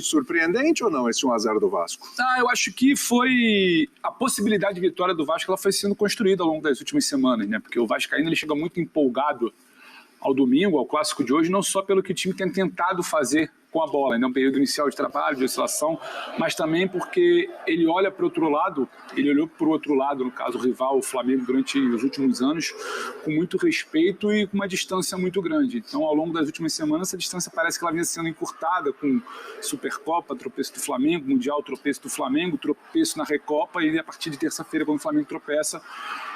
surpreendente ou não esse 1-0 do Vasco? Eu acho que foi a possibilidade de vitória do Vasco, ela foi sendo construída ao longo das últimas semanas, né? Porque o Vascaíno ele chega muito empolgado ao domingo, ao clássico de hoje, não só pelo que o time tem tentado fazer com a bola, ainda é um período inicial de trabalho, de oscilação, mas também porque ele olha para o outro lado, ele olhou para o outro lado, no caso o rival, o Flamengo, durante os últimos anos, com muito respeito e com uma distância muito grande. Então, ao longo das últimas semanas, essa distância parece que ela vinha sendo encurtada com Supercopa, tropeço do Flamengo, Mundial, tropeço do Flamengo, tropeço na Recopa, e a partir de terça-feira, quando o Flamengo tropeça,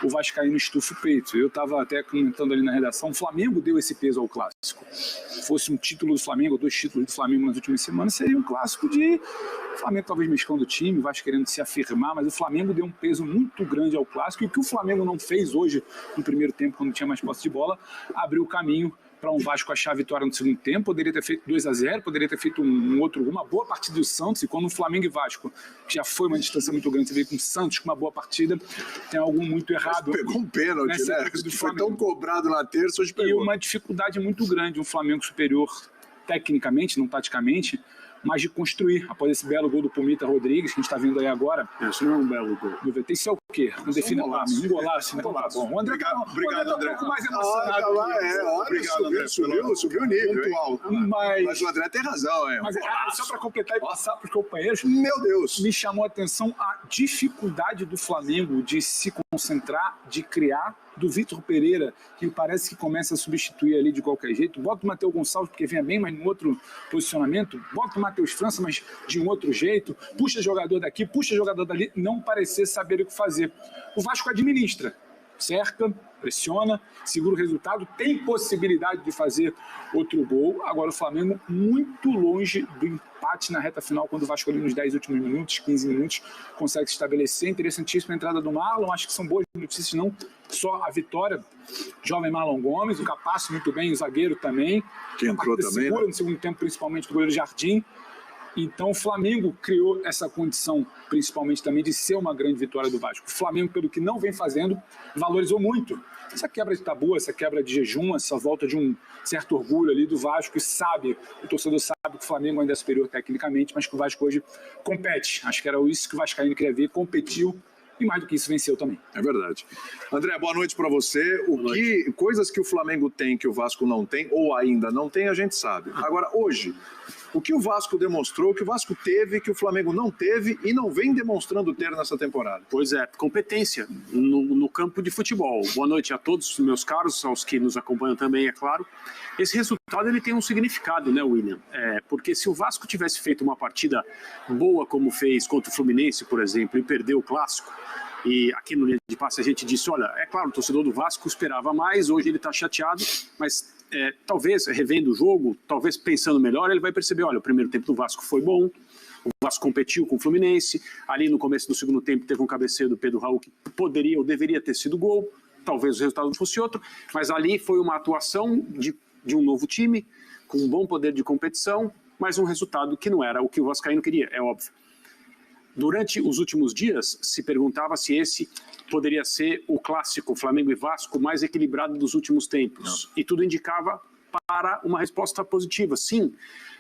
o Vascaíno estufa o peito. Eu estava até comentando ali na redação, o Flamengo deu esse peso ao clássico. Se fosse um título do Flamengo, 2 títulos do Flamengo nas últimas semanas, seria um clássico de o Flamengo talvez mesclando o time, o Vasco querendo se afirmar, mas o Flamengo deu um peso muito grande ao clássico, e o que o Flamengo não fez hoje, no primeiro tempo, quando tinha mais posse de bola, abriu o caminho para um Vasco achar a vitória no segundo tempo. Poderia ter feito 2-0, poderia ter feito uma boa partida do Santos, e quando o Flamengo e Vasco, que já foi uma distância muito grande, você veio com o Santos com uma boa partida, tem algo muito errado. Mas pegou um pênalti, né? Foi tão cobrado na terça, hoje pegou. E uma dificuldade muito grande, um Flamengo superior tecnicamente, não taticamente, mas de construir, após esse belo gol do Pumita Rodrigues, que a gente está vendo aí agora. Isso não é um belo gol. Isso é o quê? Não define um golaço. Então tá bom. O André tá um pouco mais emocionado. Subiu o nível. Muito alto. Mas o André tem razão, hein? Mas só para completar e passar para os companheiros, meu Deus, me chamou a atenção a dificuldade do Flamengo de se concentrar, de criar, do Vitor Pereira, que parece que começa a substituir ali de qualquer jeito. Bota o Matheus Gonçalves, porque vinha bem, mas em outro posicionamento. Bota o Matheus França, mas de um outro jeito. Puxa jogador daqui, puxa jogador dali. Não parecer saber o que fazer. O Vasco administra, cerca, pressiona, segura o resultado, tem possibilidade de fazer outro gol. Agora o Flamengo muito longe do empate na reta final, quando o Vasco ali nos 10 últimos minutos, 15 minutos, consegue se estabelecer. Interessantíssima a entrada do Marlon, acho que são boas notícias, não só a vitória. Jovem Marlon Gomes, o Capasso muito bem, o zagueiro também. Que entrou também, segura, né? No segundo tempo, principalmente, do goleiro Jardim. Então o Flamengo criou essa condição, principalmente também, de ser uma grande vitória do Vasco. O Flamengo, pelo que não vem fazendo, valorizou muito essa quebra de tabu, essa quebra de jejum, essa volta de um certo orgulho ali do Vasco, e sabe, o torcedor sabe que o Flamengo ainda é superior tecnicamente, mas que o Vasco hoje compete. Acho que era isso que o Vascaíno queria ver, competiu, e mais do que isso, venceu também. É verdade. André, boa noite para você. Coisas que o Flamengo tem que o Vasco não tem, ou ainda não tem, a gente sabe. Agora, hoje, o que o Vasco demonstrou, o que o Vasco teve, que o Flamengo não teve e não vem demonstrando ter nessa temporada? Pois é, competência no campo de futebol. Boa noite a todos, meus caros, aos que nos acompanham também, é claro. Esse resultado ele tem um significado, né, William? Porque se o Vasco tivesse feito uma partida boa como fez contra o Fluminense, por exemplo, e perdeu o Clássico, e aqui no Linha de Passe a gente disse, olha, é claro, o torcedor do Vasco esperava mais, hoje ele está chateado, mas talvez revendo o jogo, talvez pensando melhor, ele vai perceber, olha, o primeiro tempo do Vasco foi bom, o Vasco competiu com o Fluminense, ali no começo do segundo tempo teve um cabeceio do Pedro Raul que poderia ou deveria ter sido gol, talvez o resultado não fosse outro, mas ali foi uma atuação de um novo time, com um bom poder de competição, mas um resultado que não era o que o Vascaíno queria, é óbvio. Durante os últimos dias, se perguntava se esse poderia ser o clássico Flamengo e Vasco mais equilibrado dos últimos tempos. E tudo indicava para uma resposta positiva, sim,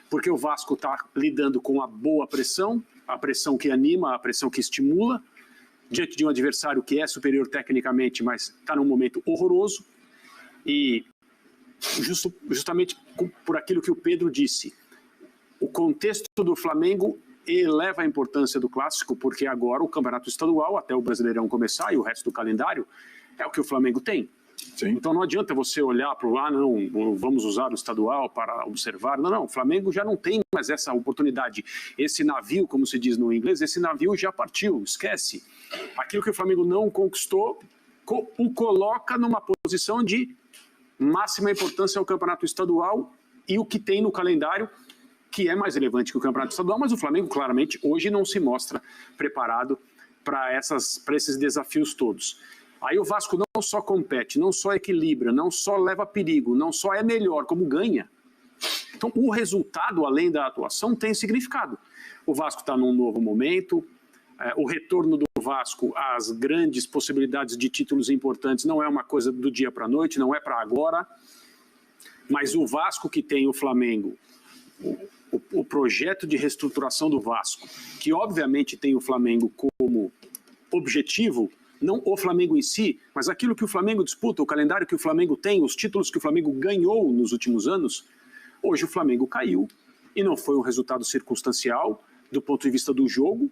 porque o Vasco está lidando com a boa pressão, a pressão que anima, a pressão que estimula, diante de um adversário que é superior tecnicamente, mas está num momento horroroso. E justamente por aquilo que o Pedro disse, o contexto do Flamengo eleva a importância do clássico, porque agora o campeonato estadual, até o Brasileirão começar e o resto do calendário, é o que o Flamengo tem. Sim. Então não adianta você olhar para lá, não, vamos usar o estadual para observar. Não, o Flamengo já não tem mais essa oportunidade. Esse navio, como se diz no inglês, esse navio já partiu, esquece. Aquilo que o Flamengo não conquistou, o coloca numa posição de máxima importância ao campeonato estadual e o que tem no calendário, que é mais relevante que o campeonato estadual, mas o Flamengo claramente hoje não se mostra preparado para esses desafios todos. Aí o Vasco não só compete, não só equilibra, não só leva perigo, não só é melhor, como ganha. Então o resultado, além da atuação, tem significado. O Vasco está num novo momento, o retorno do Vasco às grandes possibilidades de títulos importantes não é uma coisa do dia para a noite, não é para agora, mas o Vasco que tem o Flamengo, o projeto de reestruturação do Vasco, que obviamente tem o Flamengo como objetivo, não o Flamengo em si, mas aquilo que o Flamengo disputa, o calendário que o Flamengo tem, os títulos que o Flamengo ganhou nos últimos anos, hoje o Flamengo caiu e não foi um resultado circunstancial do ponto de vista do jogo.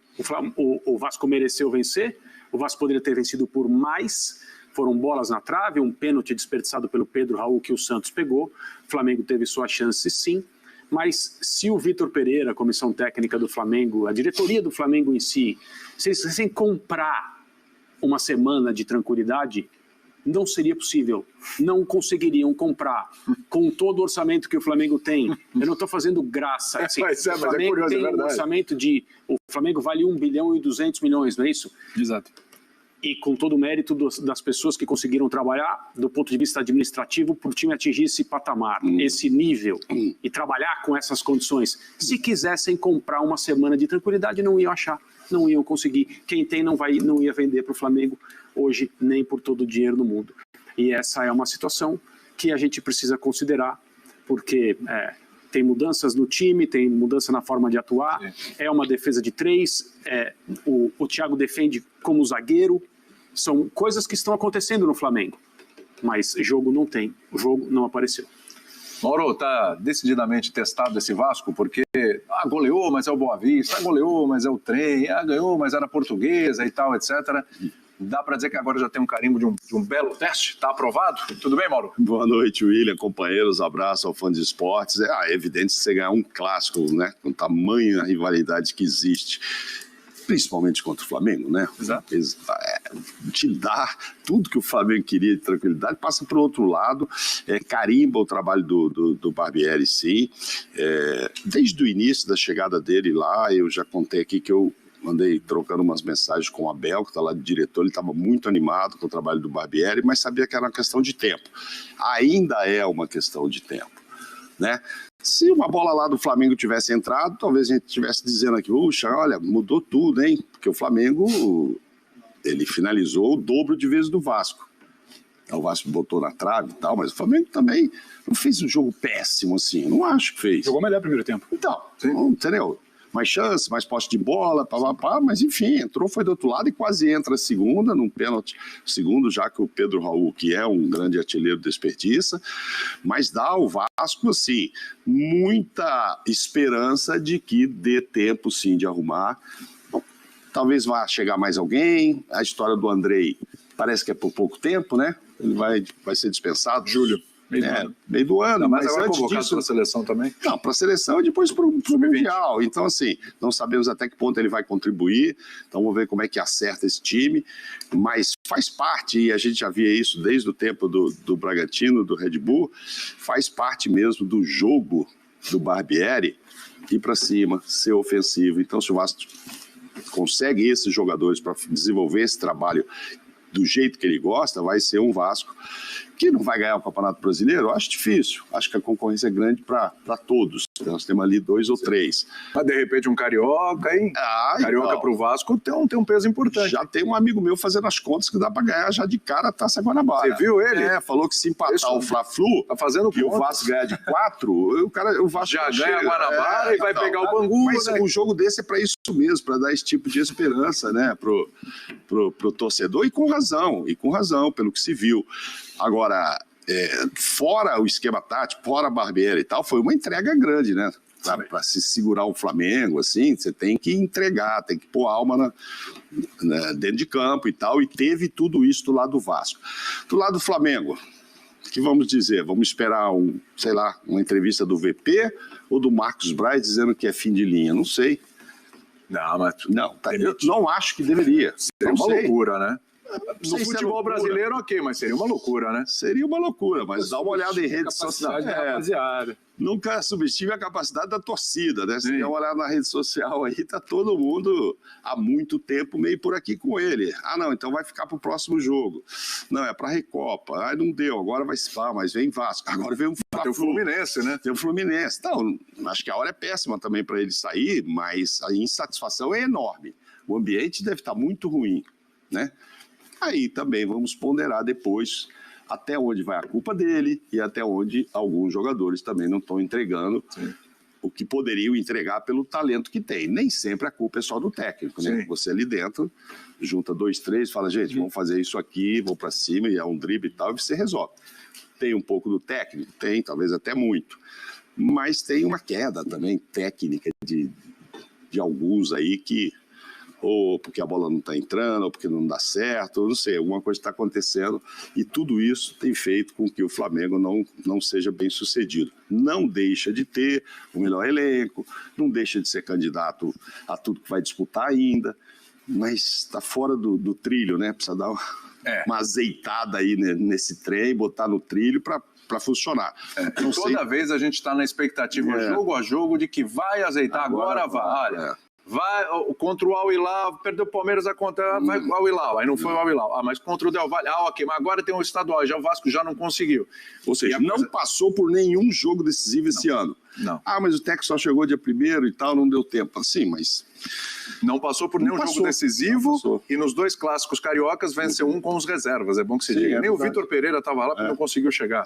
O Vasco mereceu vencer, o Vasco poderia ter vencido por mais, foram bolas na trave, um pênalti desperdiçado pelo Pedro Raul que o Santos pegou, o Flamengo teve sua chance sim, mas se o Vitor Pereira, a comissão técnica do Flamengo, a diretoria do Flamengo em si, se eles quisessem comprar uma semana de tranquilidade, não seria possível. Não conseguiriam comprar com todo o orçamento que o Flamengo tem. Eu não estou fazendo graça. Assim, o Flamengo tem um orçamento de... O Flamengo vale 1 bilhão e 200 milhões, não é isso? Exato. E com todo o mérito das pessoas que conseguiram trabalhar do ponto de vista administrativo para o time atingir esse patamar, esse nível, e trabalhar com essas condições. Se quisessem comprar uma semana de tranquilidade, não iam achar, não iam conseguir. Quem tem não ia vender para o Flamengo hoje, nem por todo o dinheiro do mundo. E essa é uma situação que a gente precisa considerar, porque tem mudanças no time, tem mudança na forma de atuar, é uma defesa de 3, o Thiago defende como zagueiro, são coisas que estão acontecendo no Flamengo, mas jogo não tem, o jogo não apareceu. Mauro, tá decididamente testado esse Vasco, porque goleou, mas é o Boa Vista, goleou, mas é o Trem, ganhou, mas era a Portuguesa e tal, etc. Dá para dizer que agora já tem um carimbo de um belo teste? Está aprovado? Tudo bem, Mauro? Boa noite, William, companheiros, abraço ao fã de esportes. É evidente que você ganhar um clássico, né, com tamanha rivalidade que existe, principalmente contra o Flamengo, né? Exato. Te dá tudo que o Flamengo queria de tranquilidade, passa para o outro lado, carimba o trabalho do Barbieri, sim. Desde o início da chegada dele lá, eu já contei aqui que eu andei trocando umas mensagens com o Abel, que está lá de diretor, ele estava muito animado com o trabalho do Barbieri, mas sabia que era uma questão de tempo. Ainda é uma questão de tempo, né? Se uma bola lá do Flamengo tivesse entrado, talvez a gente estivesse dizendo aqui, puxa, olha, mudou tudo, hein? Porque o Flamengo, ele finalizou o dobro de vezes do Vasco. O Vasco botou na trave e tal, mas o Flamengo também não fez um jogo péssimo assim, não acho que fez. Jogou melhor no primeiro tempo. Então, entendeu? Mais chance, mais posse de bola, mas enfim, entrou, foi do outro lado e quase entra a segunda, num pênalti segundo, já que o Pedro Raul, que é um grande artilheiro, desperdiça, mas dá ao Vasco, assim, muita esperança de que dê tempo, sim, de arrumar. Bom, talvez vá chegar mais alguém, a história do Andrei parece que é por pouco tempo, né? Ele vai ser dispensado. Julho. Meio do ano, mas vai antes convocado disso... para a seleção também? Não, para a seleção e depois para o Mundial. Então, assim, não sabemos até que ponto ele vai contribuir, então vamos ver como é que acerta esse time, mas faz parte, e a gente já via isso desde o tempo do Bragantino, do Red Bull, faz parte mesmo do jogo do Barbieri ir para cima, ser ofensivo. Então, se o Vasco consegue esses jogadores para desenvolver esse trabalho do jeito que ele gosta, vai ser um Vasco que não vai ganhar o Campeonato Brasileiro. Eu acho difícil, acho que a concorrência é grande para todos, nós temos ali 2 ou 3. Mas de repente um Carioca, hein? Carioca então, para o Vasco tem um peso importante. já tem um amigo meu fazendo as contas que dá para ganhar já de cara a Taça Guanabara. Você viu ele? Falou que se empatar o Fla-Flu tá fazendo e o Vasco ganhar de 4, o Vasco já ganha a Guanabara e vai pegar o Bangu. Mas né? o jogo desse é para isso mesmo, para dar esse tipo de esperança, né, pro torcedor, e com razão, pelo que se viu. Agora, fora o esquema tático, fora a Barbieri e tal, foi uma entrega grande, né? Para se segurar o Flamengo, assim, você tem que entregar, tem que pôr alma dentro de campo e tal, e teve tudo isso do lado do Vasco. Do lado do Flamengo, o que vamos dizer? Vamos esperar uma entrevista do VP ou do Marcos Braz dizendo que é fim de linha? Não sei. Eu não acho que deveria. Seria uma loucura, né? No No futebol brasileiro, ok, mas seria uma loucura, né? Seria uma loucura, mas dá uma olhada em redes sociais. Rapaziada. Nunca subestime a capacidade da torcida, né? Se der uma olhada na rede social aí, tá todo mundo há muito tempo meio por aqui com ele. Não, então vai ficar pro próximo jogo. Não, é pra Recopa. Não deu, agora vai se falar, mas vem Vasco. Agora vem Tem o Fluminense, né? Tem o Fluminense. Então, acho que a hora é péssima também para ele sair, mas a insatisfação é enorme. O ambiente deve estar muito ruim, né? Aí também vamos ponderar depois até onde vai a culpa dele e até onde alguns jogadores também não estão entregando o que poderiam entregar pelo talento que tem. Nem sempre a culpa é só do técnico, né? Sim. Você ali dentro junta 2, 3, fala, gente, vamos fazer isso aqui, vou para cima, e é um drible e tal, e você resolve. Tem um pouco do técnico? Tem, talvez até muito. Mas tem uma queda também técnica de alguns aí que ou porque a bola não está entrando, ou porque não dá certo, ou não sei, alguma coisa está acontecendo, e tudo isso tem feito com que o Flamengo não seja bem sucedido. Não deixa de ter o melhor elenco, não deixa de ser candidato a tudo que vai disputar ainda, mas está fora do trilho, né? Precisa dar uma azeitada aí nesse trem, botar no trilho para funcionar. Toda vez a gente está na expectativa, jogo a jogo, de que vai azeitar, agora vai. Olha, vai contra o Al-Hilal, perdeu o Palmeiras a conta, vai o Al-Hilal, aí não foi o Al-Hilal. Mas contra o Del Valle, ok, mas agora tem um estadual, já o Vasco já não conseguiu. Ou seja, não passou por nenhum jogo decisivo esse ano. Não. Mas o técnico só chegou dia 1º e tal, não deu tempo. Sim, mas... Não passou por nenhum jogo decisivo e nos 2 clássicos cariocas venceu um com os reservas, é bom que se diga. Nem o Vitor Pereira estava lá porque não conseguiu chegar.